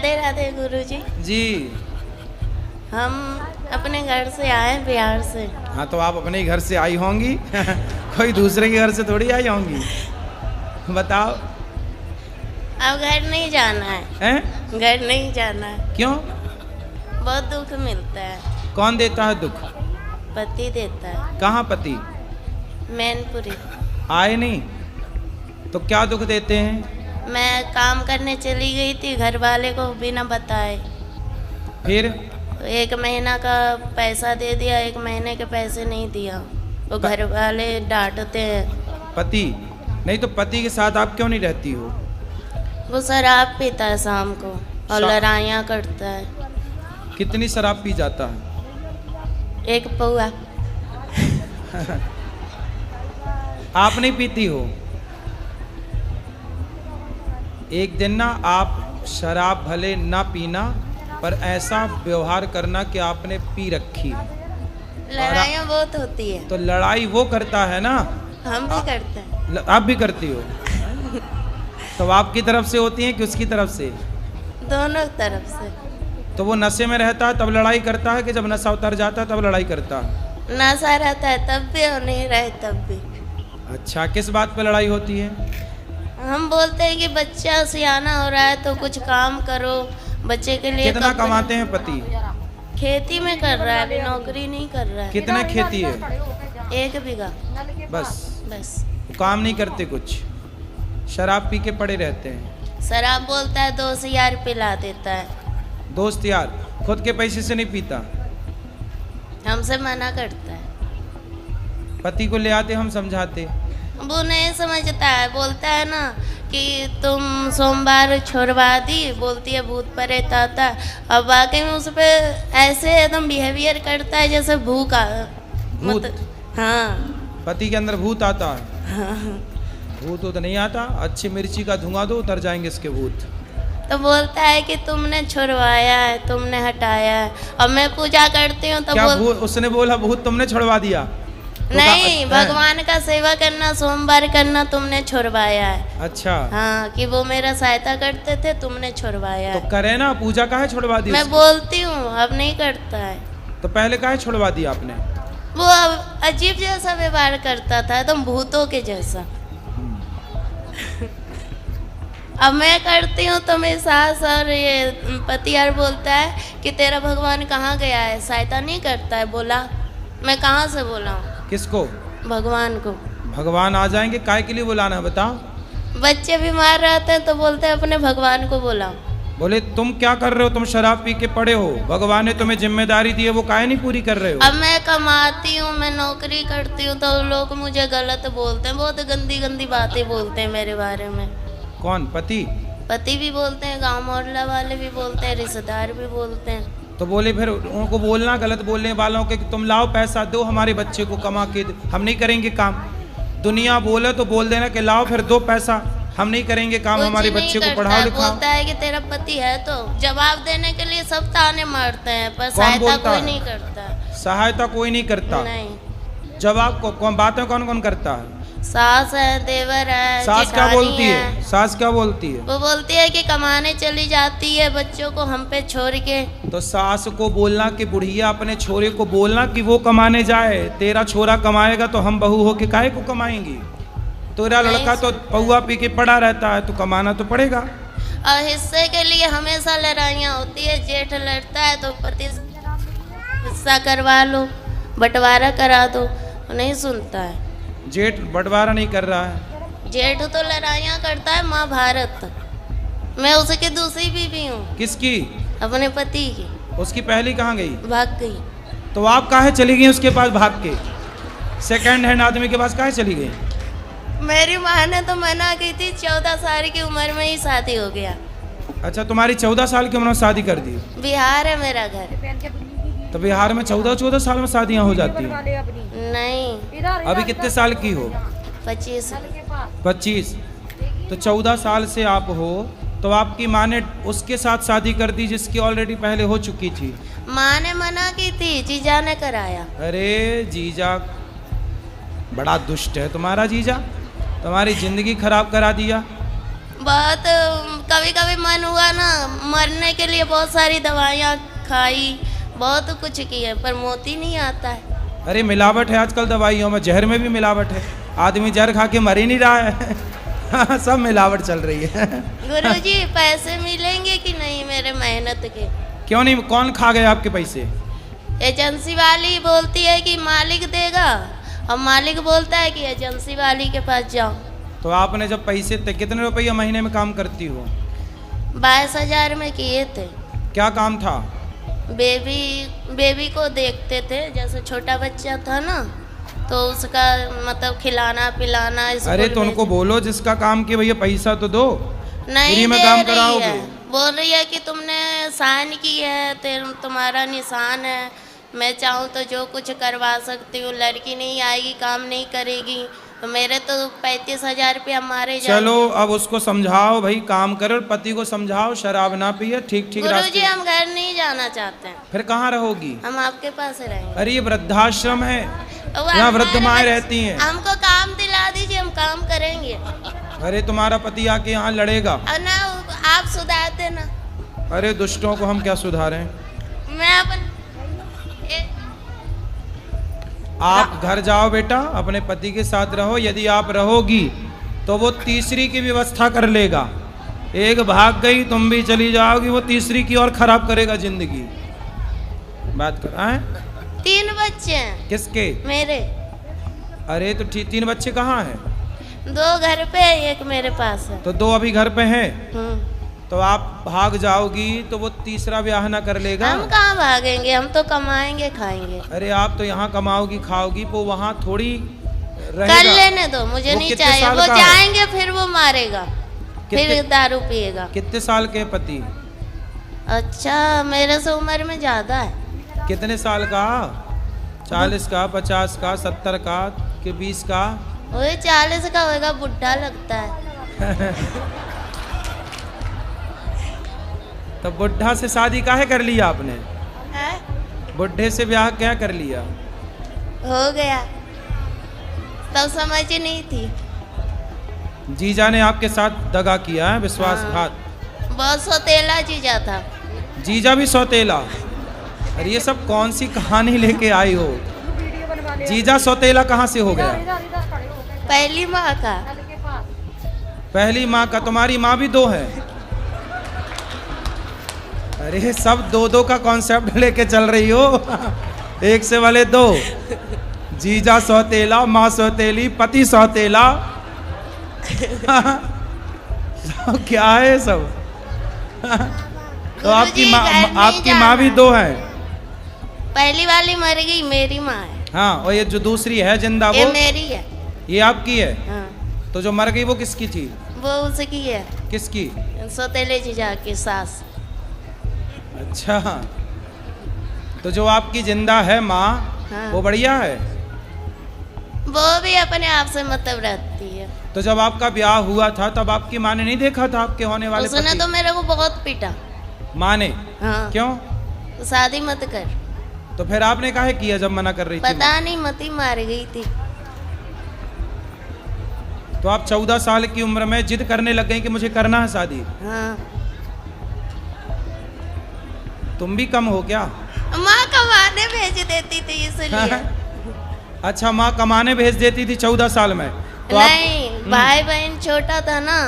राधे राधे गुरुजी। जी। हम अपने घर से आए बिहार से। हाँ तो आप अपने घर से आई होंगी कोई दूसरे के घर से थोड़ी आई होंगी। बताओ। अब घर नहीं जाना है। हैं? घर नहीं जाना है। क्यों? बहुत दुख मिलता है। कौन देता है दुख? पति देता है। कहाँ पति? मैनपुरी। आए नहीं तो क्या दुख देते हैं? मैं काम करने चली गई थी घर वाले को बिना बताए। फिर? 1 महीना का पैसा दे दिया, 1 महीने के पैसे नहीं दिया। वो घर वाले डांटते हैं। पति नहीं तो पति के साथ आप क्यों नहीं रहती हो? वो शराब पीता है शाम को और लड़ाइयाँ करता है। कितनी शराब पी जाता है? 1 पौआ। आप नहीं पीती हो? एक दिन ना आप शराब भले ना पीना पर ऐसा व्यवहार करना कि आपने पी रखी है। लड़ाइयाँ बहुत होती है। तो लड़ाई वो करता है ना। हम भी करते हैं। आप भी करती हो? तो आपकी तरफ से होती है कि उसकी तरफ से? दोनों तरफ से। तो वो नशे में रहता है तब लड़ाई करता है कि जब नशा उतर जाता है तब लड़ाई करता है? नशा रहता है तब भी और नहीं रहे तब भी। अच्छा, किस बात पे लड़ाई होती है? हम बोलते हैं कि बच्चा सियाना हो रहा है तो कुछ काम करो बच्चे के लिए। कितना कमाते हैं पति? खेती में कर रहा है, अभी नौकरी नहीं कर रहा है। कितना खेती है? 1 बीघा। बस काम नहीं करते कुछ, शराब पी के पड़े रहते हैं। शराब बोलता है 2 यार पिला देता है। दोस्त यार, खुद के पैसे से नहीं पीता? हमसे मना करता है। पति को ले आते, हम समझाते। वो नहीं समझता है, बोलता है ना कि तुम सोमवार छोड़वा दी, बोलती है भूत प्रेत आता है। अब वाकई में उस पर ऐसे एकदम बिहेवियर करता है जैसे भूत। हाँ, पति के अंदर भूत आता है? हाँ। भूत तो नहीं आता, अच्छी मिर्ची का धुआं दो उतर जाएंगे इसके भूत। तो बोलता है कि तुमने छुड़वाया है, तुमने हटाया है। और मैं पूजा करती हूँ तो क्या उसने बोला भूत तुमने छुड़वा दिया? तो नहीं, भगवान का सेवा करना, सोमवार करना तुमने छुड़वाया है। अच्छा। हाँ, कि वो मेरा सहायता करते थे, तुमने छुड़वाया तो है। करे ना, पूजा काहे छुड़वा दी? मैं बोलती हूँ, अब नहीं करता है। तो पहले काहे छुड़वा दिया आपने? वो अजीब जैसा व्यवहार करता था, एकदम भूतों के जैसा। अब मैं करती हूँ तो मेरी सास और ये पति यार बोलता है कि तेरा भगवान कहाँ गया है, सहायता नहीं करता है। बोला मैं कहाँ से बोला हूँ? किसको? भगवान को। भगवान आ जाएंगे, काय के लिए बुलाना है बताओ? बच्चे बीमार रहते हैं तो बोलते हैं अपने भगवान को बुलाओ। बोले तुम क्या कर रहे हो, तुम शराब पी के पड़े हो, भगवान ने तुम्हें जिम्मेदारी दी है, वो काहे नहीं पूरी कर रहे हो? अब मैं कमाती हूँ, मैं नौकरी करती हूँ तो लोग मुझे गलत बोलते हैं, बहुत गंदी गंदी बातें बोलते हैं मेरे बारे में। कौन? पति? पति भी बोलते हैं, गांव मोहल्ला वाले भी बोलते हैं, रिश्तेदार भी बोलते हैं। तो बोले फिर उनको बोलना गलत बोलने वालों के कि तुम लाओ पैसा दो हमारे बच्चे को कमा के, हम नहीं करेंगे काम। दुनिया बोले तो बोल देना कि लाओ फिर दो पैसा, हम नहीं करेंगे काम, हमारे बच्चे को पढ़ाओ लिखाओ। बोलता है कि तेरा पति है तो जवाब देने के लिए सब ताने मारते हैं, पर सहायता कोई नहीं करता। सहायता कोई नहीं करता? नहीं। जवाब को कौन, बातें कौन कौन करता है? सास है, देवर है। सास क्या बोलती है? सास क्या बोलती है? वो बोलती है कि कमाने चली जाती है बच्चों को हम पे छोड़ के। तो सास को बोलना कि बुढ़िया अपने छोरे को बोलना कि वो कमाने जाए, तेरा छोरा कमाएगा तो हम बहू होके काहे को कमाएंगी? तेरा लड़का तो पौआ पी के पड़ा रहता है तो कमाना तो पड़ेगा। और हिस्से के लिए हमेशा लड़ाइयाँ होती है, जेठ लड़ता है तो पति हिस्सा करवा लो, बंटवारा करा दो, नहीं सुनता है। जेठ बंटवारा नहीं कर रहा है? जेठ तो लड़ाइयाँ करता है महाभारत। मैं उसकी दूसरी बीवी हूँ। किसकी? अपने पति की। उसकी पहली कहाँ गई? भाग गई। तो आप काहे चली गई उसके पास भाग के? सेकंड हैंड आदमी के पास काहे चली गई? मेरी माँ ने तो मना की थी, 14 साल की उम्र में ही शादी हो गया। अच्छा, तुम्हारी 14 साल की उम्र में शादी कर दी? बिहार है मेरा घर। तो बिहार में 14 साल में शादियां हो जाती हैं? नहीं। अभी कितने साल की हो? 25। 25। तो 14 साल से आप हो तो आपकी माँ ने उसके साथ शादी कर दी जिसकी ऑलरेडी पहले हो चुकी थी? माँ ने मना की थी, जीजा ने कराया। अरे जीजा बड़ा दुष्ट है तुम्हारा जीजा, तुम्हारी जिंदगी खराब करा दिया। बहुत कभी कभी मन हुआ ना मरने के लिए, बहुत सारी दवाइयाँ खाई, बहुत कुछ किए, पर मोती नहीं आता है। अरे मिलावट है आजकल दवाइयों में, जहर में भी मिलावट है, आदमी जहर खा के मर ही नहीं रहा है। सब मिलावट चल रही है। गुरुजी पैसे मिलेंगे कि नहीं मेरे मेहनत के? क्यों नहीं, कौन खा गया आपके पैसे? एजेंसी वाली बोलती है कि मालिक देगा, और मालिक बोलता है कि एजेंसी वाली के पास जाओ। तो आपने जब पैसे कितने रुपये महीने में काम करती हो? 22,000 में किए थे। क्या काम था? बेबी को देखते थे, जैसे छोटा बच्चा था ना, तो उसका मतलब खिलाना पिलाना। अरे तो उनको बोलो जिसका काम किया भैया पैसा तो दो, नहीं फ्री में दे काम रही कराओगे। है, बोल रही है कि तुमने साइन की है, तुम्हारा निशान है, मैं चाहूँ तो जो कुछ करवा सकती हूँ, लड़की नहीं आएगी काम नहीं करेगी, तो मेरे तो 35,000 रुपया मारे जाएंगे। चलो अब उसको समझाओ भाई काम करे, और पति को समझाओ शराब ना पिए, ठीक ठीक गुरुजी रास्ते। हम घर नहीं जाना चाहते हैं, फिर कहाँ रहोगी? हम आपके पास रहेंगे। अरे ये वृद्धाश्रम है, वो यहाँ वृद्ध हमारे माएँ बच्चे- रहती हैं। हमको काम दिला दीजिए, हम काम करेंगे। अरे तुम्हारा पति आके यहाँ लड़ेगा। और ना आप सुधार देना। अरे दुष्टों को हम क्या सुधारें? मैं अपन आप घर जाओ बेटा, अपने पति के साथ रहो, यदि आप रहोगी तो वो तीसरी की व्यवस्था कर लेगा। एक भाग गई तुम भी चली जाओगी, वो तीसरी की और खराब करेगा जिंदगी। बात कर आए? 3 बच्चे हैं किसके? मेरे। अरे तो 3 बच्चे कहाँ हैं? 2 घर पे है, 1 मेरे पास है। तो 2 अभी घर पे हैं, तो आप भाग जाओगी तो वो तीसरा ब्याह ना कर लेगा। हम कहाँ भागेंगे, हम तो कमाएंगे खाएंगे। अरे आप तो यहाँ कमाओगी खाओगी, वो वहाँ थोड़ी रहेगा। कर लेने दो, मुझे वो नहीं कितने चाहिए। साल वो का है? जाएंगे फिर वो मारेगा, फिर दारू पिएगा। कितने साल के पति? अच्छा मेरे से उम्र में ज्यादा है। कितने साल का? 40 का, 50 का, 70 का, कि 20 का? वही 40 का होगा, बुढ़ा लगता है। तो बुढ़ा से शादी काहे कर लिया आपने? है? बुढ़े से ब्याह क्या कर लिया? हो गया, तब समझ नहीं थी। जीजा ने आपके साथ दगा किया है, विश्वासघात। बहुत सौतेला जीजा था। जीजा भी सौतेला? अरे ये सब कौन सी कहानी लेके आई हो? जीजा सौतेला कहाँ से हो गया? पहली माँ का। पहली माँ का? तुम्हारी माँ भी 2 है? अरे सब 2-2 का कॉन्सेप्ट लेके चल रही हो। एक से वाले 2, जीजा सौतेला, माँ सौतेली, पति सौतेला। क्या है सब? तो आपकी माँ भी 2 है? पहली वाली मर गई, मेरी माँ है। हाँ, और ये जो दूसरी है जिंदा, ये वो मेरी है। ये आपकी है? हाँ। तो जो मर गई वो किसकी थी? वो उसकी है। किसकी? सौतेले जीजा की सास। अच्छा, तो जो आपकी जिंदा है माँ, हाँ। वो बढ़िया है? वो भी अपने आप से मतलब रखती है। तो जब आपका ब्याह हुआ था तब आपकी माँ ने नहीं देखा था आपके होने वाले उसने पति? तो मेरे को बहुत पीटा। माँ ने? हाँ। क्यों? तो शादी मत कर। तो फिर आपने काहे किया जब मना कर रही थी? पता नहीं, मती मार गई थी। तो आप 14 साल की उम्र में जिद करने लग गई कि मुझे करना है शादी। हाँ। तुम भी कम हो क्या? माँ कमाने भेज देती थी इसलिए। अच्छा, माँ कमाने भेज देती थी 14 साल में? तो नहीं, भाई बहन छोटा था ना,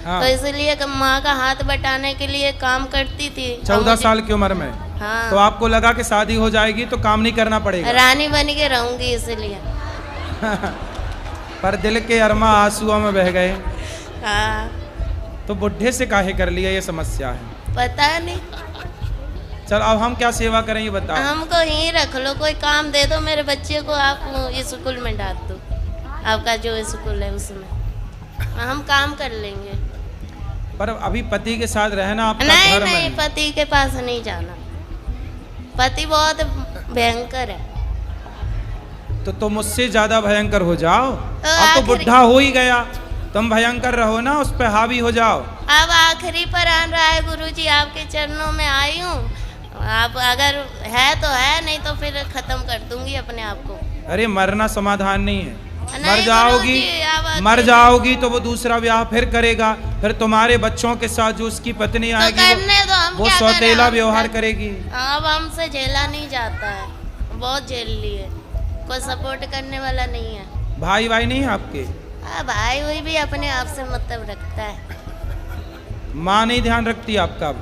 हाँ। तो इसलिए माँ का हाथ बटाने के लिए काम करती थी। 14 साल की उम्र में? हाँ। तो आपको लगा कि शादी हो जाएगी तो काम नहीं करना पड़ेगा। रानी बन के रहूंगी इसलिए। पर दिल के अरमा आंसुओं में बह गए। हाँ। तो बुढ़े से काहे कर लिया, ये समस्या है। पता नहीं। चल अब हम क्या सेवा करें ये बताओ। हमको यहीं रख लो, कोई काम दे दो, मेरे बच्चे को आप स्कूल में डाल दो, आपका जो स्कूल है उसमें, हम काम कर लेंगे। पर अभी पति के साथ रहना आपका नहीं धर्म नहीं, है। पति के पास नहीं जाना, पति बहुत भयंकर है। तो मुझसे ज्यादा भयंकर हो जाओ। अब तो आखिरी- बुढ़ा हो ही गया, तुम भयंकर रहो ना, उस पे हावी हो जाओ। अब आखिरी पर आन रहा है गुरुजी, आपके चरणों में आई हूँ, आप अगर है तो है, नहीं तो फिर खत्म कर दूंगी अपने आप को। अरे मरना समाधान नहीं है, मर जाओगी, मर जाओगी तो वो दूसरा ब्याह फिर करेगा, फिर तुम्हारे बच्चों के साथ जो उसकी पत्नी तो आएगी करने दो, हम वो क्या सौतेला करें? व्यवहार करेगी। अब हमसे झेला नहीं जाता है, बहुत झेल लिए, कोई सपोर्ट करने वाला नहीं है। भाई भाई नहीं है आपके? हाँ, भाई वही भी अपने आप से मतलब रखता है। माँ नहीं ध्यान रखती आपका?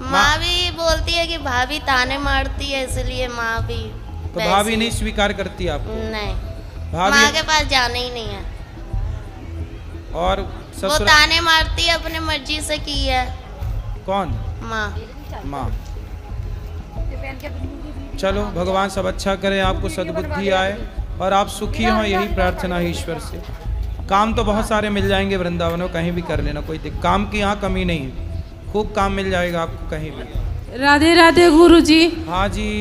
माँ भी बोलती है कि भाभी ताने मारती है, इसलिए माँ भी तो वैसी- भाभी नहीं स्वीकार करती आपको? नहीं, भाभी माँ के पास जाना ही नहीं है। और वो ससुर ताने मारती है, अपने मर्जी से की है कौन? माँ। माँ। चलो भगवान सब अच्छा करे, आपको सद्बुद्धि आए और आप सुखी हों, यही प्रार्थना है ईश्वर से। काम तो बहुत सारे मिल जाएंगे वृंदावन में, कहीं भी कर लेना, कोई काम की यहाँ कमी नहीं है, खूब काम मिल जाएगा आपको कहीं भी। राधे राधे गुरुजी। हाँ जी।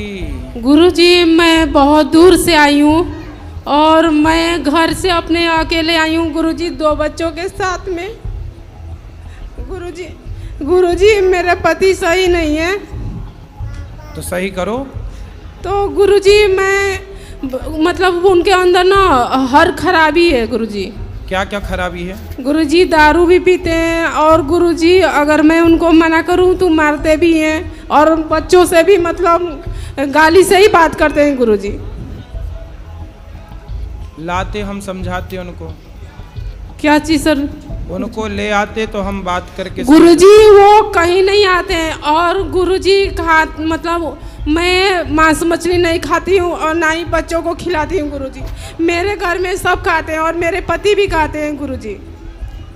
गुरुजी, मैं बहुत दूर से आई हूँ और मैं घर से अपने अकेले आई हूँ गुरुजी, 2 बच्चों के साथ में। गुरुजी मेरे पति सही नहीं है। तो सही करो। तो गुरुजी मतलब उनके अंदर ना हर खराबी है गुरुजी। क्या क्या खराबी है? गुरुजी दारू भी पीते हैं और गुरुजी अगर मैं उनको मना करूं तो मारते भी हैं और बच्चों से भी मतलब गाली से ही बात करते हैं गुरुजी। लाते हम समझाते उनको। क्या चीज सर? उनको ले आते तो हम बात करके। गुरुजी वो कहीं नहीं आते हैं और गुरुजी मतलब मैं मांस मछली नहीं खाती हूँ और ना ही बच्चों को खिलाती हूँ गुरुजी। मेरे घर में सब खाते हैं और मेरे पति भी खाते हैं गुरुजी,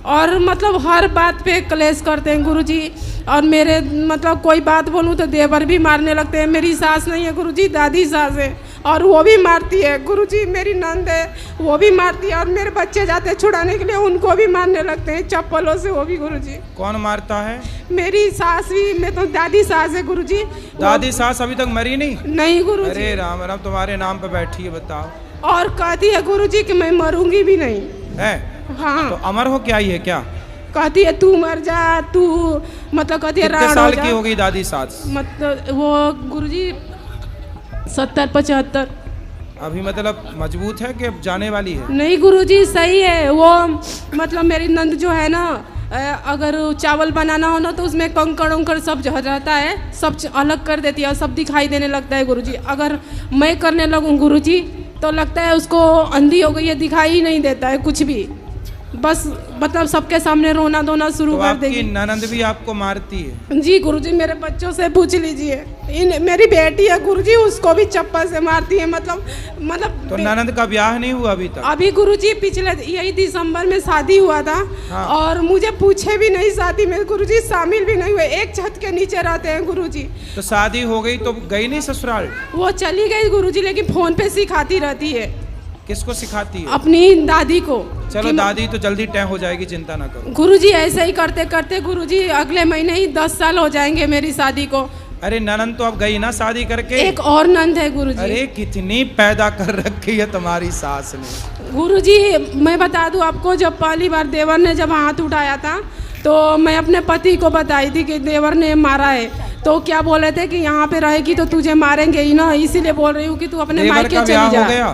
और मतलब हर बात पे क्लेश करते हैं गुरुजी। और मेरे मतलब कोई बात बोलूँ तो देवर भी मारने लगते हैं। मेरी सास नहीं है गुरुजी, दादी सास है और वो भी मारती है गुरुजी। मेरी नंद है, वो भी मारती है और मेरे बच्चे जाते हैं छुड़ाने के लिए, उनको भी मारने लगते हैं चप्पलों से, वो भी गुरुजी। कौन मारता है? मेरी सास भी, मैं तो दादी सास है गुरुजी। दादी सास अभी तक मरी नहीं? नहीं गुरुजी। अरे राम राम, तुम्हारे नाम पे बैठी है, बताओ। और कहती है गुरुजी कि मैं मरूंगी भी नहीं है। हाँ, तो अमर हो क्या ये? क्या कहती है तू मर जा, तू मतलब कहती है कितने राण हो साल जा। की हो गई दादी सास? मतलब वो गुरुजी 70-75। अभी मतलब मजबूत है कि अब जाने वाली है? नहीं गुरुजी सही है वो। मतलब मेरी नंद जो है ना, अगर चावल बनाना हो ना तो उसमें कंकड़ उंकड़ सब जो रहता है सब अलग कर देती है और सब दिखाई देने लगता है गुरुजी। अगर मैं करने लगूँ गुरुजी तो लगता है उसको अंधी हो गई है, दिखाई ही नहीं देता है कुछ भी, बस मतलब सबके सामने रोना धोना शुरू तो कर देगी। आपकी ननद भी आपको मारती है? जी गुरुजी, मेरे बच्चों से पूछ लीजिए। मेरी बेटी है गुरुजी, उसको भी चप्पल से मारती है। मतलब तो ननद का ब्याह नहीं हुआ अभी तक? अभी गुरुजी पिछले यही दिसंबर में शादी हुआ था। हाँ। और मुझे पूछे भी नहीं शादी में गुरुजी, शामिल भी नहीं हुए, एक छत के नीचे रहते हैं गुरुजी। तो शादी हो गई तो गई नहीं ससुराल? वो चली गई गुरुजी, लेकिन फोन पे सिखाती रहती है। किसको सिखाती है? अपनी दादी को। चलो दादी तो जल्दी तय हो जाएगी, चिंता ना करो। गुरुजी ऐसे ही करते करते गुरुजी अगले महीने ही 10 साल हो जाएंगे मेरी शादी को। अरे ननद तो अब गई ना शादी करके? एक और नंद है गुरुजी। अरे कितनी पैदा कर रखी है तुम्हारी सास ने। गुरुजी मैं बता दूं आपको, जब पहली बार देवर ने जब हाथ उठाया था तो मैं अपने पति को बताई थी कि देवर ने मारा है, तो क्या बोले थे कि यहाँ पे रहेगी तो तुझे मारेंगे ही ना, इसीलिए बोल रही हूँ कि तू अपने मायके चली जा। हो गया?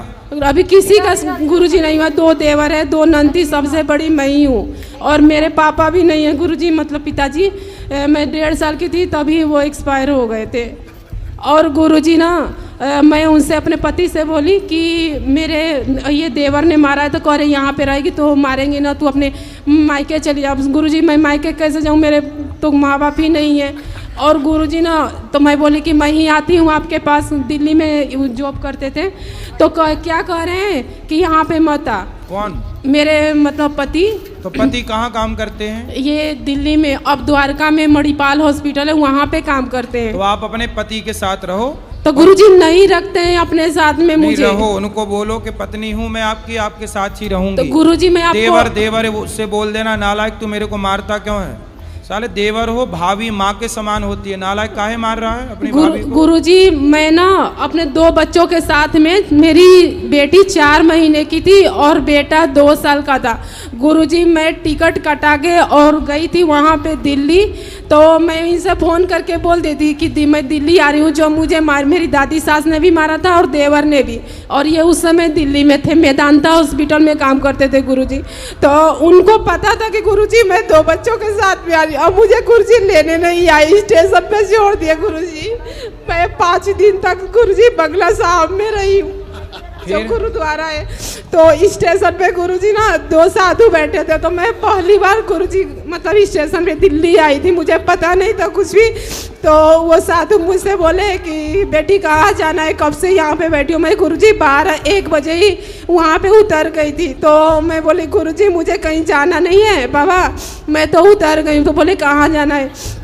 अभी किसी का गुरुजी नहीं हुआ। 2 देवर है, 2 नंदी, सबसे बड़ी मैं ही हूँ और मेरे पापा भी नहीं है गुरुजी, मतलब पिताजी। मैं 1.5 साल की थी तभी वो एक्सपायर हो गए थे। और गुरुजी ना मैं उनसे अपने पति से बोली कि मेरे ये देवर ने मारा है, तो कह रहे यहाँ पे रहेगी तो मारेंगे ना, तू अपने मायके चली जा। गुरुजी मैं मायके कैसे जाऊँ, मेरे तो माँ बाप ही नहीं है। और गुरुजी ना तो मैं बोली कि मैं ही आती हूँ आपके पास, दिल्ली में जॉब करते थे। तो क्या कह रहे हैं कि यहाँ पे मत आ। कौन? मेरे मतलब पति। तो पति कहाँ काम करते हैं? ये दिल्ली में, अब द्वारका में मणिपाल हॉस्पिटल है, वहाँ पे काम करते हैं। तो आप अपने पति के साथ रहो। तो गुरुजी नहीं रखते हैं अपने साथ में नहीं मुझे। रहो, उनको बोलो कि पत्नी हूँ मैं आपकी, आपके साथ ही रहूंगी। तो गुरुजी मैं आपको देवर है उससे बोल देना, नालायक तू मेरे को मारता क्यों है? साले देवर हो, भाभी माँ के समान होती है, नालायक काहे मार रहा है अपनी भाभी को? गुरुजी मैं ना अपने 2 बच्चों के साथ में, मेरी बेटी 4 महीने की थी और बेटा 2 साल का था। गुरुजी मैं टिकट कटा के और गई थी वहाँ पे दिल्ली, तो मैं इनसे फ़ोन करके बोल देती कि मैं दिल्ली आ रही हूँ, जो मुझे मेरी दादी सास ने भी मारा था और देवर ने भी, और ये उस समय दिल्ली में थे, मेदांता हॉस्पिटल में काम करते थे गुरुजी। तो उनको पता था कि गुरुजी मैं 2 बच्चों के साथ भी आ रही हूँ, अब मुझे गुरुजी लेने नहीं आई, स्टेशन पे छोड़ दिया गुरुजी। मैं 5 दिन तक गुरुजी बंगला साहब में रही हूँ, जो गुरुद्वारा है। तो स्टेशन पे गुरुजी ना 2 साधु बैठे थे, तो मैं पहली बार गुरुजी मतलब स्टेशन पे दिल्ली आई थी, मुझे पता नहीं था कुछ भी। तो वो साधु मुझसे बोले कि बेटी कहाँ जाना है, कब से यहाँ पे बैठी हूँ। मैं गुरुजी 12-1 बजे ही वहाँ पे उतर गई थी। तो मैं बोली गुरुजी मुझे कहीं जाना नहीं है बाबा, मैं तो उतर गई हूँ। तो बोले कहाँ जाना है।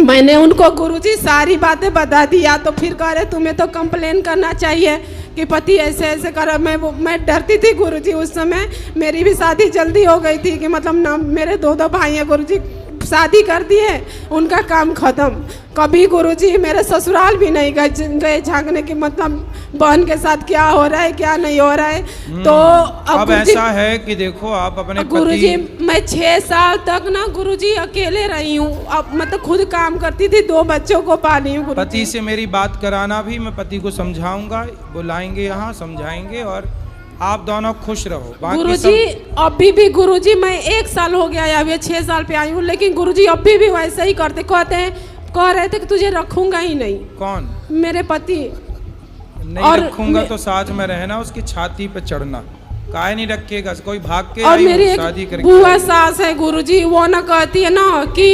मैंने उनको गुरुजी सारी बातें बता दी। या तो फिर कह रहे तुम्हें तो कंप्लेन करना चाहिए कि पति ऐसे ऐसे कर। मैं डरती थी गुरुजी, उस समय मेरी भी शादी जल्दी हो गई थी कि मतलब ना मेरे 2 भाई हैं, गुरुजी शादी कर दिए, उनका काम खत्म। कभी गुरुजी मेरे ससुराल भी नहीं गए झांकने की मतलब बहन के साथ क्या हो रहा है क्या नहीं हो रहा है। तो अब ऐसा है कि देखो आप अपने गुरुजी मैं 6 साल तक ना गुरुजी अकेले रही हूँ, अब मतलब खुद काम करती थी, 2 बच्चों को पाली हूँ। पति से मेरी बात कराना भी, मैं पति को समझाऊंगा, बुलाएंगे यहाँ समझाएंगे और आप दोनों खुश रहो। गुरुजी अभी भी गुरुजी मैं 1 साल हो गया या 6 साल पे आई हूँ, लेकिन गुरुजी अभी भी वैसे ही करते, कह रहे थे कि तुझे रखूंगा ही नहीं। कौन? मेरे पति। नहीं रखूंगा तो साथ में रहना, उसकी छाती पे चढ़ना, काहे नहीं रखेगा, कोई भाग के और मेरी शादी करके। बुआ सास है गुरुजी, वो ना कहती है ना कि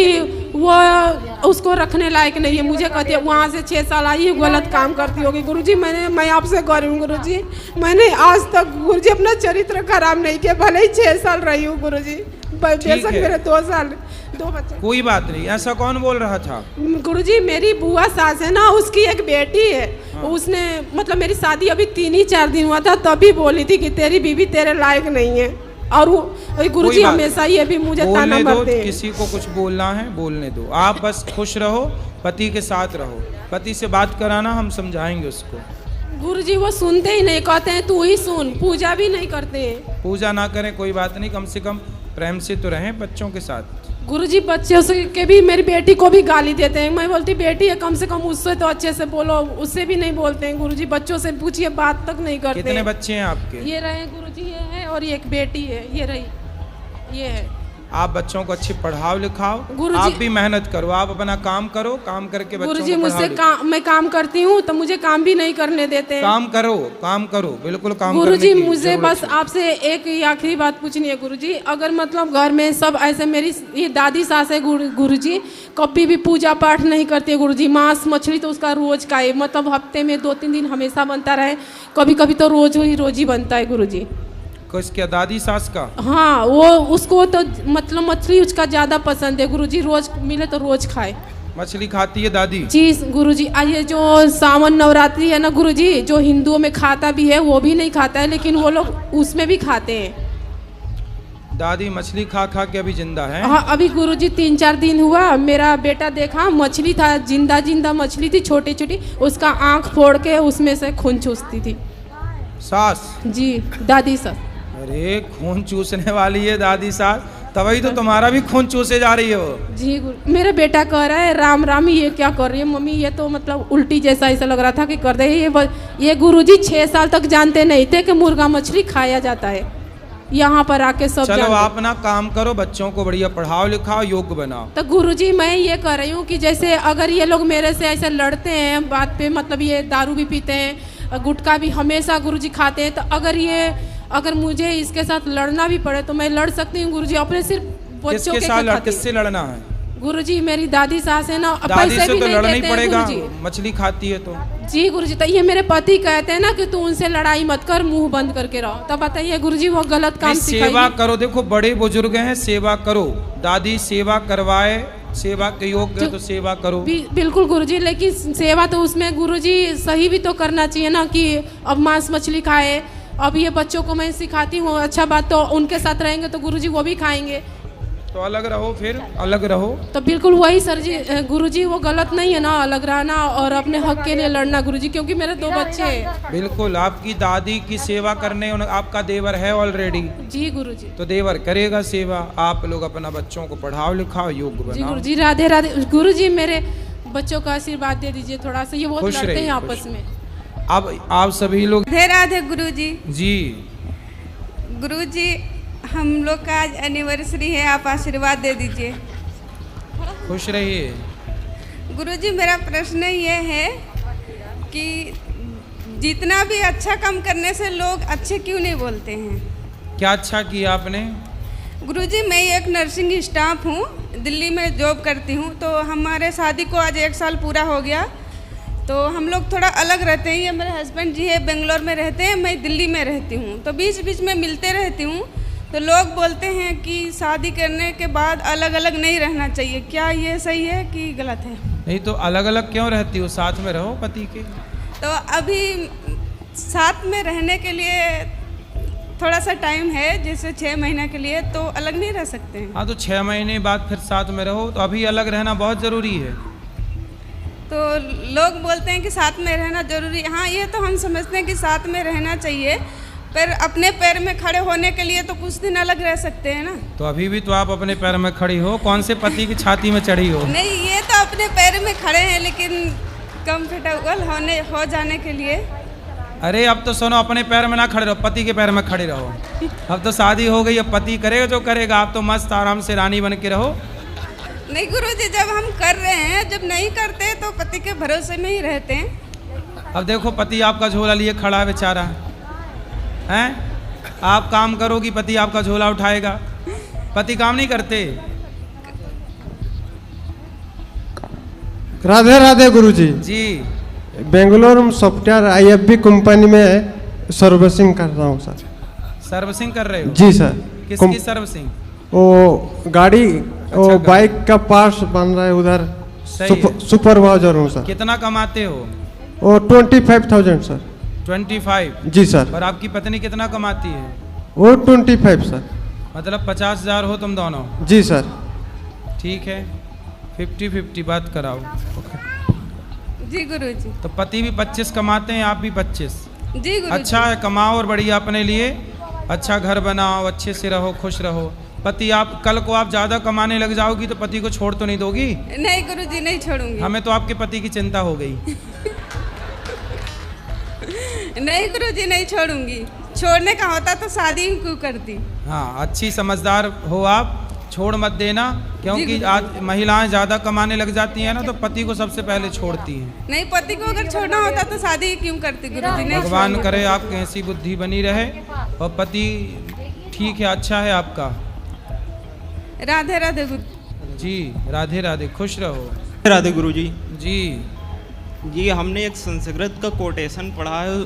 वो उसको रखने लायक नहीं है, मुझे कहती है वहाँ से 6 साल आई है गलत काम करती होगी। गुरुजी मैं आपसे कह रही हूँ गुरुजी, मैंने आज तक गुरुजी अपना चरित्र खराब नहीं किया, भले ही 6 साल रही हूँ गुरुजी, बेशक मेरे 2 साल 2 बच्चे। कोई बात नहीं, ऐसा कौन बोल रहा था? गुरुजी मेरी बुआ सास है ना, उसकी एक बेटी है। हाँ। उसने मतलब मेरी शादी अभी 3-4 दिन हुआ था, तभी बोली थी कि तेरी बीवी तेरे लायक नहीं है। और गुरुजी हमेशा ये भी मुझे ताना मारते हैं। किसी को कुछ बोलना है बोलने दो, आप बस खुश रहो, पति के साथ रहो, पति से बात कराना, हम समझाएंगे उसको। गुरुजी वो सुनते ही नहीं, कहते हैं तू ही सुन, पूजा भी नहीं करते हैं। पूजा ना करें कोई बात नहीं, कम से कम प्रेम से तो रहें बच्चों के साथ। गुरुजी बच्चों से के भी मेरी बेटी को भी गाली देते हैं। मैं बोलती बेटी है कम से कम उससे तो अच्छे से बोलो, उससे भी नहीं बोलते हैं गुरुजी, बच्चों से पूछिए बात तक नहीं करते। कितने बच्चे हैं आपके? ये रहे गुरुजी, ये है और एक बेटी है, ये रही, ये है। आप बच्चों को अच्छे पढ़ाओ लिखाओ, आप भी मेहनत करो, आप अपना काम करो, काम करके बच्चों गुरुजी मुझसे मैं काम करती हूँ तो मुझे काम भी नहीं करने देते। काम करो बिल्कुल काम। गुरुजी मुझे बस आपसे एक आखिरी बात पूछनी है गुरुजी, अगर मतलब घर में सब ऐसे, मेरी ये दादी सास है गुरुजी, कभी भी पूजा पाठ नहीं करती है गुरुजी, मांस मछली तो उसका रोज का है, मतलब हफ्ते में 2-3 दिन हमेशा बनता रहे, कभी कभी तो रोज ही बनता है गुरुजी। क्या दादी सास का? हाँ, वो उसको तो मतलब मछली उसका ज़्यादा पसंद है गुरुजी, रोज मिले तो रोज खाए। मछली खाती है दादी? जी गुरुजी, ये जो सावन नवरात्रि है ना गुरुजी, जो हिंदुओं में खाता भी है वो भी नहीं खाता है, लेकिन वो लोग उसमें भी खाते हैं। दादी मछली खा के अभी जिंदा है? हाँ, अभी गुरुजी 3-4 दिन हुआ, मेरा बेटा देखा मछली था, जिंदा मछली थी छोटी छोटी, उसका आँख फोड़ के उसमें से खून चूसती थी सास। जी दादी सास। अरे खून चूसने वाली है दादी सास, तभी तो तुम्हारा भी खून चूसे जा रही है वो। जी मेरा बेटा कह रहा है राम राम ये क्या कर रही है मम्मी, ये तो मतलब उल्टी जैसा ऐसा लग रहा था कि कर दे। ये गुरुजी 6 साल तक जानते नहीं थे कि मुर्गा मछली खाया जाता है, यहाँ पर आके सब चलो आप अपना काम करो, बच्चों को बढ़िया पढ़ाओ लिखाओ, योग्य बनाओ। तो गुरुजी मैं ये कह रही हूँ कि जैसे अगर ये लोग मेरे से ऐसे लड़ते हैं बात पे, मतलब ये दारू भी पीते हैं, गुटखा भी हमेशा गुरुजी खाते हैं, तो अगर मुझे इसके साथ लड़ना भी पड़े तो मैं लड़ सकती हूँ गुरुजी, अपने सिर्फ बच्चों के साथ। किससे लड़ना है गुरुजी? मेरी दादी सास है ना, दादी से तो लड़ना ही पड़ेगा, मछली खाती है तो। जी गुरुजी, तो ये मेरे पति कहते हैं ना कि तू उनसे लड़ाई मत कर, मुंह बंद करके रहो। तब बताइए गुरुजी वो गलत काम सिखाएंगे? सेवा करो, देखो बड़े बुजुर्ग हैं, सेवा करो, दादी सेवा करवाए, सेवा के योग्य है तो सेवा करो। बिल्कुल गुरुजी, लेकिन सेवा तो उसमें गुरुजी सही भी तो करना चाहिए ना, कि अब मांस मछली खाए। अब ये बच्चों को मैं सिखाती हूँ अच्छा बात, तो उनके साथ रहेंगे तो गुरुजी वो भी खाएंगे। तो अलग रहो, फिर अलग रहो। तो बिल्कुल वही सर जी, गुरुजी वो गलत नहीं है ना अलग रहना और अपने हक के लिए लड़ना गुरुजी, क्योंकि मेरे 2 बच्चे हैं। बिल्कुल, आपकी दादी की सेवा करने आपका देवर है ऑलरेडी। जी गुरुजी। तो देवर करेगा सेवा, आप लोग अपना बच्चों को पढ़ाओ लिखाओ, योग्य जी बनाओ। गुरुजी, राधे राधे। गुरुजी मेरे बच्चों का आशीर्वाद दे दीजिए थोड़ा सा, ये बहुत खुश लड़ते रहिए, हैं खुश। आपस में। अब आप सभी लोग राधे राधे गुरुजी। जी, गुरुजी हम लोग का आज एनिवर्सरी है, आप आशीर्वाद दे दीजिए। खुश रहिए। गुरुजी मेरा प्रश्न ये है कि जितना भी अच्छा काम करने से लोग अच्छे क्यों नहीं बोलते हैं? क्या अच्छा किया आपने? गुरुजी मैं एक नर्सिंग स्टाफ हूँ, दिल्ली में जॉब करती हूँ। तो हमारे शादी को आज 1 साल पूरा हो गया। तो हम लोग थोड़ा अलग रहते हैं, ये मेरे हस्बैंड जी है बेंगलोर में रहते हैं, मैं दिल्ली में रहती हूँ। तो बीच बीच में मिलते रहती हूँ। तो लोग बोलते हैं कि शादी करने के बाद अलग अलग नहीं रहना चाहिए, क्या ये सही है कि गलत है? नहीं तो अलग अलग क्यों रहती हो, साथ में रहो पति के। तो अभी साथ में रहने के लिए थोड़ा सा टाइम है, जैसे 6 महीने के लिए, तो अलग नहीं रह सकते हैं। हाँ, तो 6 महीने बाद फिर साथ में रहो, तो अभी अलग रहना बहुत ज़रूरी है। तो लोग बोलते हैं कि साथ में रहना जरूरी है। हाँ, ये तो हम समझते हैं कि साथ में रहना चाहिए, पर अपने पैर में खड़े होने के लिए तो कुछ दिन अलग रह सकते हैं ना। तो अभी भी तो आप अपने पैर में खड़ी हो, कौन से पति की छाती में चढ़ी हो? नहीं, ये तो अपने पैर में खड़े हैं, लेकिन कंफर्टेबल हो जाने के लिए। अरे अब तो सुनो, अपने पैर में ना खड़े रहो, पति के पैर में खड़े रहो। अब तो शादी हो गई, अब पति करेगा जो करेगा, आप तो मस्त आराम से रानी बन के रहो। नहीं गुरुजी, जब हम कर रहे हैं, जब नहीं करते तो पति के भरोसे में ही रहते हैं। अब देखो, पति आपका झोला लिए खड़ा है बेचारा, हैं? आप काम करोगी, पति आपका झोला उठाएगा। पति काम नहीं करते। राधे राधे गुरुजी। जी, बेंगलोर में सॉफ्टवेयर IFB कंपनी में सर्विसिंग कर रहा हूँ सर। सर्विसिंग कर रहे हो? जी सर। किसकी सर्विसिंग? वो गाड़ी, वो अच्छा, बाइक का पार्ट्स बन रहा है उधर। सही है। सुपरवाइजर हूँ सर। कितना कमाते हो? वो 25,000 सर। 25? जी सर। और आपकी पत्नी कितना कमाती है? वो 25 सर। मतलब 50,000 हो तुम दोनों? जी सर। ठीक है, 50-50 बात कराओ। जी गुरुजी। तो पति भी 25 कमाते हैं, आप भी 25? जी गुरुजी। अच्छा है, कमाओ और बढ़िया अपने लिए अच्छा घर बनाओ, अच्छे से रहो, खुश रहो। पति आप कल को आप ज़्यादा कमाने लग जाओगी तो पति को छोड़ तो नहीं दोगी? नहीं गुरुजी, नहीं छोड़ूंगी। हमें तो आपके पति की चिंता हो गई। नहीं गुरुजी, नहीं छोड़ूंगी। छोड़ने का होता तो शादी ही क्यों करती। हाँ, अच्छी समझदार हो आप, छोड़ मत देना, क्योंकि जी, आज महिलाएं ज़्यादा कमाने लग जाती हैं ना, तो पति को सबसे पहले छोड़ती हैं। नहीं, पति को अगर छोड़ना होता तो शादी ही क्यों करती गुरुजी। नहीं भगवान छोड़ूंगी। करे आपकी ऐसी बुद्धि बनी रहे और पति ठीक है, अच्छा है आपका। राधे राधे गुरु जी, राधे राधे, खुश रहो। राधे गुरुजी। जी, जी हमने एक संस्कृत का कोटेशन पढ़ा है,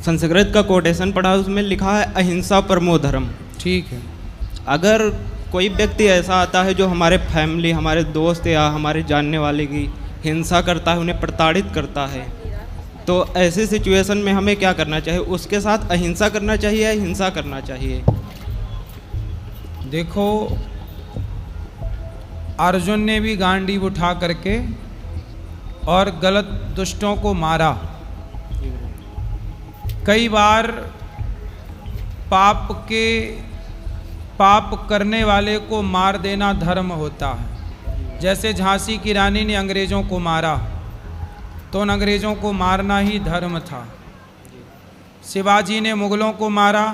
संस्कृत का कोटेशन पढ़ा है, उसमें लिखा है अहिंसा परमो धर्म। ठीक है। अगर कोई व्यक्ति ऐसा आता है जो हमारे फैमिली, हमारे दोस्त या हमारे जानने वाले की हिंसा करता है, उन्हें प्रताड़ित करता है, तो ऐसी सिचुएशन में हमें क्या करना चाहिए? उसके साथ अहिंसा करना चाहिए या हिंसा करना चाहिए? देखो, अर्जुन ने भी गांडीव उठा करके और गलत दुष्टों को मारा। कई बार पाप करने वाले को मार देना धर्म होता है। जैसे झांसी की रानी ने अंग्रेज़ों को मारा, तो उन अंग्रेज़ों को मारना ही धर्म था। शिवाजी ने मुग़लों को मारा,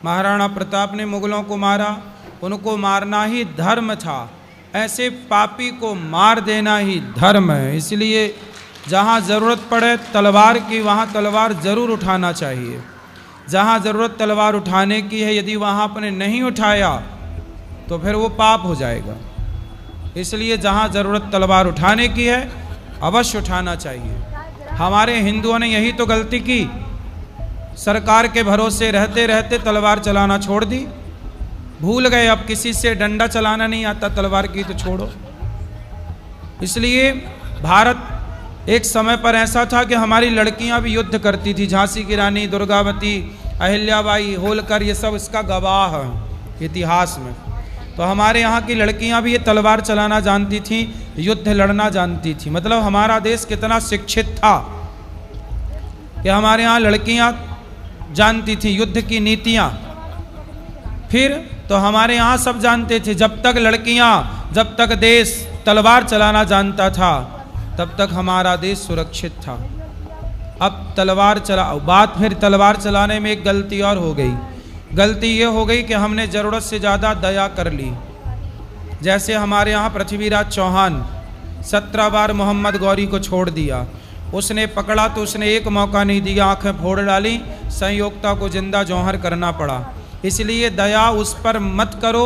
महाराणा प्रताप ने मुग़लों को मारा, उनको मारना ही धर्म था। ऐसे पापी को मार देना ही धर्म है। इसलिए जहाँ ज़रूरत पड़े तलवार की, वहाँ तलवार ज़रूर उठाना चाहिए। जहाँ ज़रूरत तलवार उठाने की है, यदि वहाँ आपने नहीं उठाया तो फिर वो पाप हो जाएगा। इसलिए जहाँ ज़रूरत तलवार उठाने की है, अवश्य उठाना चाहिए। हमारे हिंदुओं ने यही तो गलती की, सरकार के भरोसे रहते रहते तलवार चलाना छोड़ दी। भूल गए अब किसी से डंडा चलाना नहीं आता, तलवार की तो छोड़ो। इसलिए भारत एक समय पर ऐसा था कि हमारी लड़कियां भी युद्ध करती थी। झांसी की रानी, दुर्गावती, अहिल्याबाई होलकर, ये सब इसका गवाह है इतिहास में। तो हमारे यहाँ की लड़कियाँ भी ये तलवार चलाना जानती थीं, युद्ध लड़ना जानती थीं। मतलब हमारा देश कितना शिक्षित था कि हमारे यहाँ लड़कियाँ जानती थी युद्ध की नीतियाँ। फिर तो हमारे यहाँ सब जानते थे, जब तक लड़कियाँ, जब तक देश तलवार चलाना जानता था तब तक हमारा देश सुरक्षित था। अब तलवार चला, बात फिर तलवार चलाने में एक गलती और हो गई। गलती ये हो गई कि हमने ज़रूरत से ज़्यादा दया कर ली। जैसे हमारे यहाँ पृथ्वीराज चौहान 17 बार मोहम्मद गौरी को छोड़ दिया, उसने पकड़ा तो उसने एक मौका नहीं दिया, आंखें फोड़ डाली, संयोक्ता को जिंदा जौहर करना पड़ा। इसलिए दया उस पर मत करो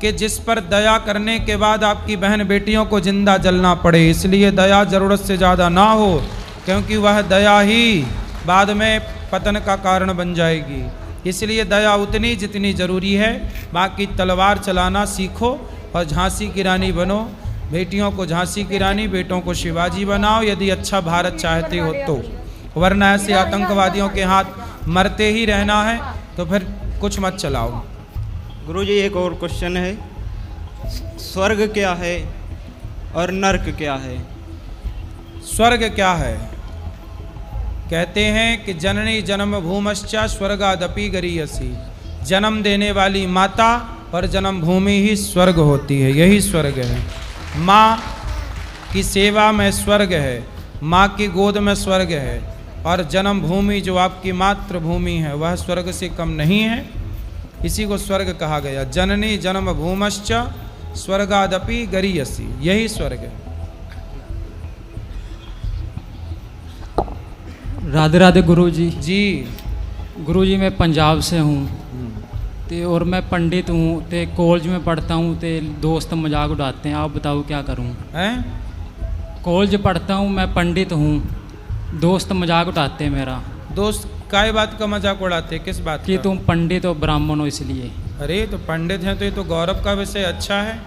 कि जिस पर दया करने के बाद आपकी बहन बेटियों को जिंदा जलना पड़े। इसलिए दया ज़रूरत से ज़्यादा ना हो, क्योंकि वह दया ही बाद में पतन का कारण बन जाएगी। इसलिए दया उतनी जितनी ज़रूरी है। बाकी तलवार चलाना सीखो और झांसी की रानी बनो। बेटियों को झांसी की रानी, बेटों को शिवाजी बनाओ यदि अच्छा भारत चाहते हो तो, वरना ऐसे आतंकवादियों के हाथ मरते ही रहना है तो फिर कुछ मत चलाओ। गुरुजी एक और क्वेश्चन है, स्वर्ग क्या है और नर्क क्या है? स्वर्ग क्या है? कहते हैं कि जननी जन्म भूमश्चा स्वर्गादपि गरीयसी। जन्म देने वाली माता और जन्म भूमि ही स्वर्ग होती है, यही स्वर्ग है। माँ की सेवा में स्वर्ग है, माँ की गोद में स्वर्ग है, और जन्म भूमि जो आपकी मातृभूमि है वह स्वर्ग से कम नहीं है, इसी को स्वर्ग कहा गया। जननी जन्म भूमश्च स्वर्गादपि गरीयसी, यही स्वर्ग है। राधे राधे गुरुजी। जी गुरुजी मैं पंजाब से हूँ ते और मैं पंडित हूँ ते कॉलेज में पढ़ता हूँ ते दोस्त मजाक उड़ाते हैं, आप बताओ क्या करूँ? हैं? कॉलेज पढ़ता हूँ, मैं पंडित हूँ, दोस्त मजाक उड़ाते हैं मेरा। दोस्त काय बात का मजाक उड़ाते, किस बात कि का? तुम पंडित और ब्राह्मण हो इसलिए। अरे तो पंडित हैं तो ये तो गौरव का विषय अच्छा है।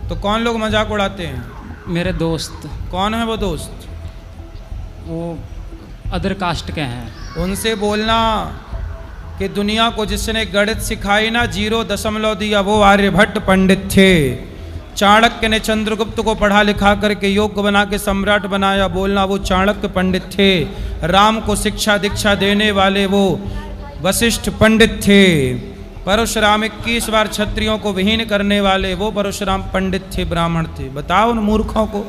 तो कौन लोग मजाक उड़ाते हैं? मेरे दोस्त। कौन है वो दोस्त? वो अदर कास्ट के हैं। उनसे बोलना कि दुनिया को जिसने गणित सिखाई ना 0 दिया वो आर्यभट्ट पंडित थे। चाणक्य ने चंद्रगुप्त को पढ़ा लिखा करके योग्य बना के सम्राट बनाया, बोलना वो चाणक्य पंडित थे। राम को शिक्षा दीक्षा देने वाले वो वशिष्ठ पंडित थे। परशुराम 21 बार क्षत्रियों को विहीन करने वाले वो परशुराम पंडित थे, ब्राह्मण थे। बताओ उन मूर्खों को।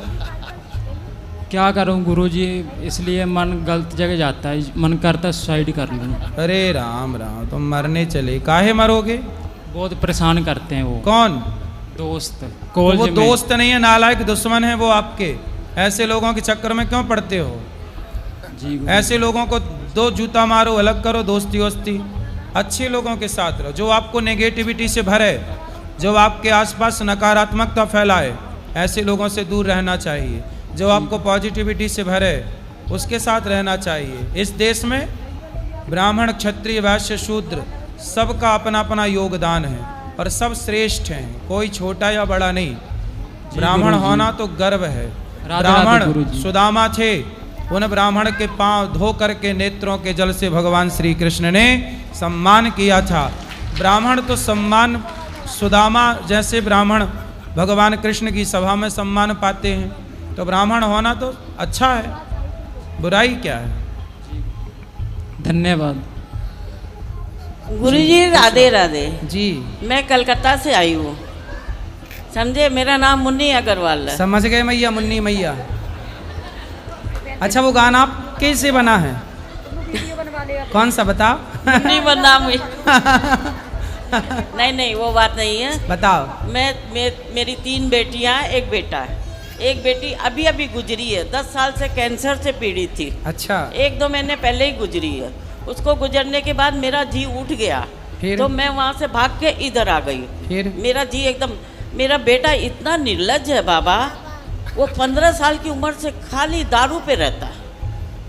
क्या करूं गुरुजी, इसलिए मन गलत जगह जाता है, मन करता है सुसाइड कर लूं। अरे राम राम, तुम मरने चले, काहे मरोगे? बहुत परेशान करते हैं वो। कौन? दोस्त। तो कॉलेज वो में। दोस्त नहीं है, नालायक दुश्मन है वो आपके। ऐसे लोगों के चक्कर में क्यों पड़ते हो? जी गुरुजी। ऐसे लोगों को दो जूता मारो, अलग करो, दोस्ती वोस्ती। अच्छे लोगों के साथ रहो, जो आपको नेगेटिविटी से भरे, जो आपके आसपास नकारात्मकता फैलाए, ऐसे लोगों से दूर रहना चाहिए। जो आपको पॉजिटिविटी से भरे उसके साथ रहना चाहिए। इस देश में ब्राह्मण क्षत्रिय वैश्य शूद्र सबका अपना अपना योगदान है और सब श्रेष्ठ हैं, कोई छोटा या बड़ा नहीं। ब्राह्मण होना तो गर्व है। ब्राह्मण सुदामा थे, उन ब्राह्मण के पांव धो करके नेत्रों के जल से भगवान श्री कृष्ण ने सम्मान किया था। ब्राह्मण तो सम्मान, सुदामा जैसे ब्राह्मण भगवान कृष्ण की सभा में सम्मान पाते हैं। तो ब्राह्मण होना तो अच्छा है, बुराई क्या है? धन्यवाद गुरुजी। राधे राधे जी। मैं कलकत्ता से आई हूँ, समझे। मेरा नाम मुन्नी अग्रवाल है। समझ गए मैया, मुन्नी मैया। अच्छा वो गाना आप कैसे बना है? कौन सा बताओ? मुन्नी बनना नहीं नहीं वो बात नहीं है। बताओ। मेरी 3 बेटियाँ, एक बेटा है। एक बेटी अभी अभी गुजरी है, 10 साल से कैंसर से पीड़ित थी। अच्छा। 1-2 महीने पहले ही गुजरी है। उसको गुजरने के बाद मेरा जी उठ गया। फिर? तो मैं वहाँ से भाग के इधर आ गई। फिर? मेरा जी एकदम, मेरा बेटा इतना निर्लज्ज है बाबा, वो 15 साल की उम्र से खाली दारू पे रहता है,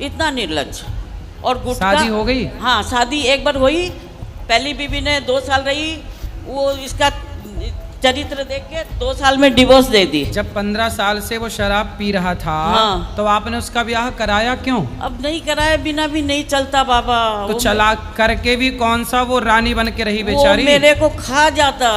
इतना निर्लज्ज। और गुटखा। शादी हो गई? हाँ शादी एक बार हुई, पहली बीवी ने 2 साल रही, वो इसका चरित्र देख के 2 साल में डिवोर्स दे दी। जब 15 साल से वो शराब पी रहा था, हाँ। तो आपने उसका ब्याह कराया क्यों? अब नहीं कराए बिना भी नहीं चलता बाबा। तो चला करके भी कौन सा वो रानी बन के रही वो बेचारी? मेरे को खा जाता।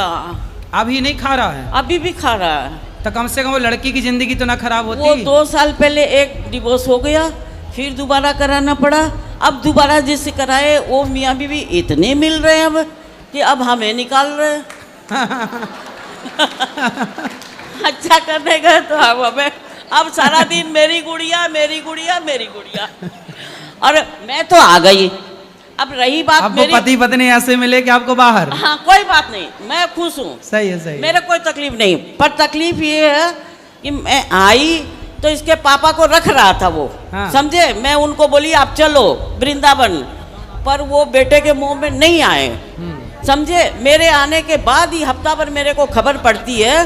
अभी नहीं खा रहा है? अभी भी खा रहा है। तो कम से कम वो लड़की की जिंदगी तो ना खराब वो होती। 2 साल पहले एक डिवोर्स हो गया, फिर दोबारा कराना पड़ा। अब दोबारा जिससे कराए वो मियाँ बीवी इतने मिल रहे हैं अब कि अब हमें निकाल रहे हैं। अच्छा करने गए तो अब हमें अब सारा दिन मेरी गुड़िया मेरी गुड़िया मेरी गुड़िया। और मैं तो आ गई। अब रही बात आपको मेरी, पति पत्नी ऐसे मिले कि आपको बाहर? हाँ कोई बात नहीं, मैं खुश हूँ। सही है, सही है। मेरे कोई तकलीफ नहीं, पर तकलीफ ये है कि मैं आई तो इसके पापा को रख रहा था वो, हाँ। समझे। मैं उनको बोली आप चलो वृंदावन, पर वो बेटे के मुंह में नहीं आए, समझे। मेरे आने के बाद ही हफ्ता भर मेरे को खबर पड़ती है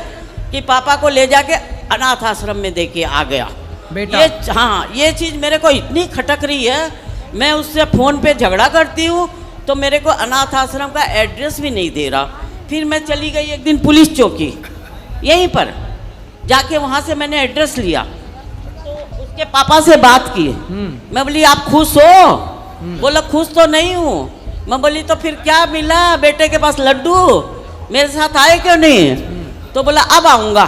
कि पापा को ले जाके अनाथ आश्रम में दे के आ गया बेटा। ये हाँ, ये चीज़ मेरे को इतनी खटक रही है। मैं उससे फ़ोन पे झगड़ा करती हूँ तो मेरे को अनाथ आश्रम का एड्रेस भी नहीं दे रहा। फिर मैं चली गई एक दिन पुलिस चौकी, यहीं पर जाके वहाँ से मैंने एड्रेस लिया तो उसके पापा से बात की। मैं बोली आप खुश हो? बोला खुश तो नहीं हूँ। मैं बोली तो फिर क्या मिला बेटे के पास लड्डू, मेरे साथ आए क्यों नहीं? तो बोला अब आऊँगा।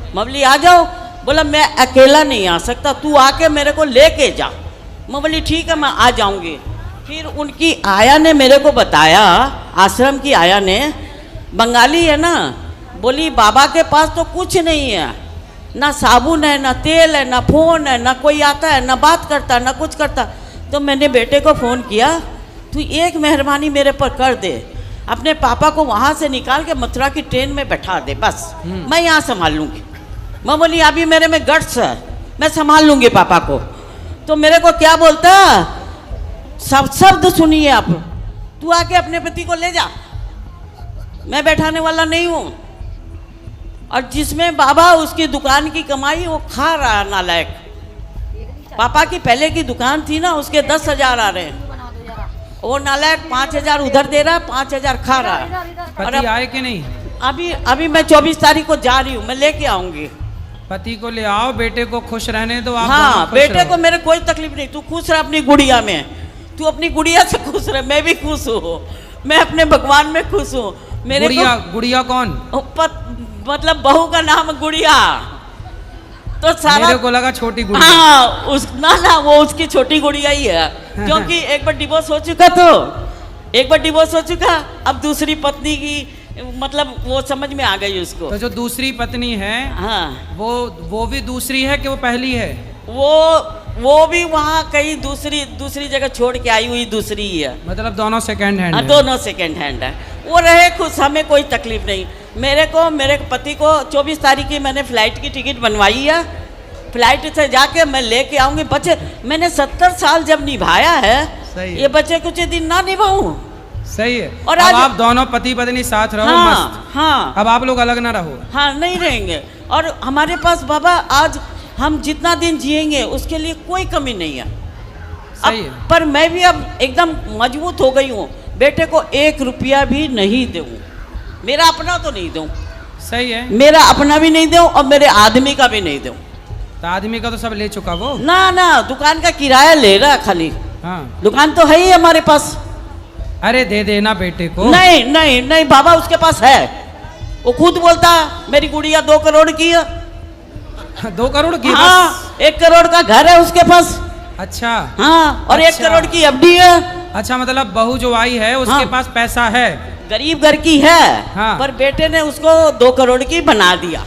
मैं बोली आ जाओ। बोला मैं अकेला नहीं आ सकता, तू आके मेरे को लेके जा। मैं बोली ठीक है मैं आ जाऊँगी। फिर उनकी आया ने मेरे को बताया, आश्रम की आया ने, बंगाली है ना, बोली बाबा के पास तो कुछ नहीं है, ना साबुन है ना तेल है ना फ़ोन है, ना कोई आता है ना बात करता ना कुछ करता। तो मैंने बेटे को फ़ोन किया, तू एक मेहरबानी मेरे पर कर दे, अपने पापा को वहाँ से निकाल के मथुरा की ट्रेन में बैठा दे, बस मैं यहाँ संभाल लूँगी। मैं बोली अभी मेरे में गट्स है, मैं संभाल लूँगी पापा को। तो मेरे को क्या बोलता, सब शब्द सुनिए आप, तू आके अपने पति को ले जा, मैं बैठाने वाला नहीं हूँ। और जिसमें बाबा उसकी दुकान की कमाई वो खा रहा है नालायक। पापा की पहले की दुकान थी ना, उसके 10,000 आ रहे हैं, वो नालायक 5,000 उधर दे रहा, 5,000 खा रहा है। पति आए कि नहीं? अभी मैं 24 तारीख को जा रही हूँ, मैं लेके आऊँगी। पति को ले आओ, बेटे को खुश रहने दो आप। हाँ बेटे को मेरे कोई तकलीफ नहीं, तू खुश रह अपनी गुड़िया में, तू अपनी गुड़िया से खुश रह, मैं भी खुश हूँ, मैं अपने भगवान में खुश हूँ। मेरे गुड़िया कौन? मतलब बहू का नाम गुड़िया। तो सारा मेरे को लगा छोटी गुड़िया। हाँ ना वो उसकी छोटी गुड़िया ही है, क्योंकि एक बार डिवोर्स हो चुका, तो एक बार डिवोर्स हो चुका, अब दूसरी पत्नी की मतलब वो समझ में आ गई उसको। तो जो दूसरी पत्नी है, हाँ वो भी दूसरी है कि वो पहली है? वो भी वहाँ कहीं दूसरी जगह छोड़ के आई हुई दूसरी ही है। मतलब दोनों सेकंड हैंड है? दोनों सेकंड हैंड है। वो रहे खुश, हमें कोई तकलीफ नहीं। मेरे पति को 24 तारीख की मैंने फ्लाइट की टिकट बनवाई है, फ्लाइट से जाके मैं लेके आऊँगी। बच्चे मैंने 70 साल जब निभाया है, ये बच्चे कुछ दिन ना निभाऊँ। सही है। और अब आप दोनों पति पत्नी साथ रहो। हाँ, मस्त। हाँ। अब आप लोग अलग ना रहो। हाँ नहीं रहेंगे। और हमारे पास बाबा आज हम जितना दिन जिएंगे उसके लिए कोई कमी नहीं है। सही है। पर मैं भी अब एकदम मजबूत हो गई हूँ, बेटे को 1 रुपया भी नहीं दूँ, मेरा अपना तो नहीं दूँ। सही है। मेरा अपना भी नहीं दूँ और मेरे आदमी का भी नहीं दूँ। तो आदमी का तो सब ले चुका वो? ना दुकान का किराया ले रहा खाली। हाँ दुकान तो है ही हमारे पास। अरे दे देना बेटे को। नहीं बाबा उसके पास है, वो खुद बोलता मेरी गुड़िया 2 करोड़ की है। 2 करोड़ की? हाँ 1 करोड़ का घर है उसके पास। अच्छा। हाँ और अच्छा। 1 करोड़ की एफडी है। अच्छा मतलब बहू जो आई है उसके हाँ। पास पैसा है, गरीब घर की है। हाँ। पर बेटे ने उसको 2 करोड़ की बना दिया,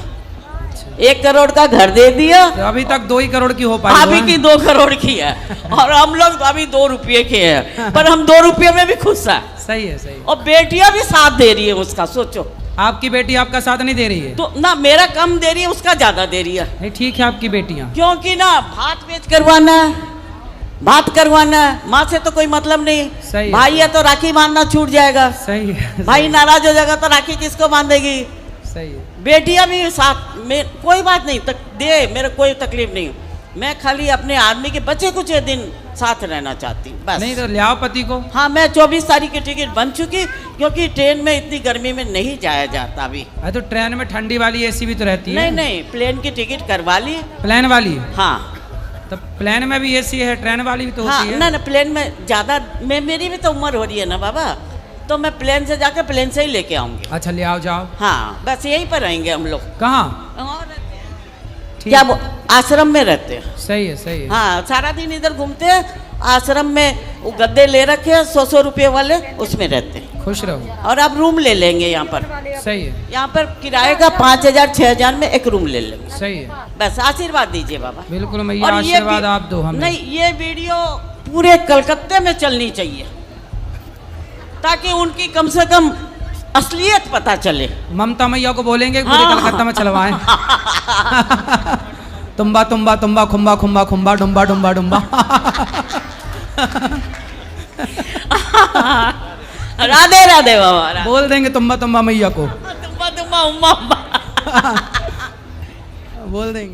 1 करोड़ का घर दे दिया। तो अभी तक 2 ही करोड़ की हो पाई। अभी की 2 करोड़ की है और हम लोग अभी 2 रुपये के हैं, पर हम 2 रुपये में भी खुश है। सही है, सही है। और बेटियां भी साथ दे रही है उसका, सोचो। आपकी बेटी आपका साथ नहीं दे रही है? तो ना मेरा कम दे रही है, उसका ज्यादा दे रही है। नहीं ठीक है आपकी बेटियां। क्योंकि ना भात बेच करवाना है, बात करवाना है, माँ से तो कोई मतलब नहीं। सही भाई है तो राखी बांधना छूट जाएगा। सही है। भाई नाराज हो जाएगा तो राखी किसको बांधेगी? सही है। बेटियां भी साथ में, कोई बात नहीं दे, मेरे कोई तकलीफ नहीं। मैं खाली अपने आदमी के बच्चे कुछ दिन साथ रहना चाहती हूँ बस। नहीं तो ले आओ पति को। हाँ मैं 24 तारीख की टिकट बन चुकी, क्योंकि ट्रेन में इतनी गर्मी में नहीं जाया जाता अभी। अरे तो ट्रेन में ठंडी वाली एसी भी तो रहती है। नहीं प्लेन की टिकट करवा ली। प्लेन वाली? हाँ तो प्लेन में भी एसी है, ट्रेन वाली भी तो हाँ होती है। ना प्लेन में ज़्यादा, मेरी भी तो उम्र हो रही है ना बाबा, तो मैं प्लेन से जाके प्लेन से ही लेके आऊंगी। अच्छा ले आओ जाओ। हाँ बस यहीं पर रहेंगे हम लोग। कहाँ? और रहते हैं। ठीक। क्या आश्रम में रहते हैं। सही है सही है। हाँ सारा दिन इधर घूमते हैं, आश्रम में वो गद्दे ले रखे हैं 100-100 रुपये वाले, उसमें रहते हैं। खुश रहो। और आप रूम ले लेंगे यहाँ पर। सही है यहाँ पर किराए का 5,000-6,000 में एक रूम ले लेंगे। सही है। बस आशीर्वाद दीजिए बाबा। बिल्कुल मैया और ये आशीर्वाद आप दो हमें। नहीं ये वीडियो पूरे कलकत्ते में चलनी चाहिए, ताकि उनकी कम से कम असलियत पता चले। ममता मैया को बोलेंगे पूरे हाँ। कलकत्ता में चलवाएं। तुम्बा तुम्बा तुम्बा खुम्बा खुम्बा खुम्बा डुम्बा डुम्बा डुम्बा। राधे राधे बाबा। बोल देंगे तुम्बा तुम्बा मैया को। तुम्बा तुम्बा उम्मा उम्मा। बोल देंगे।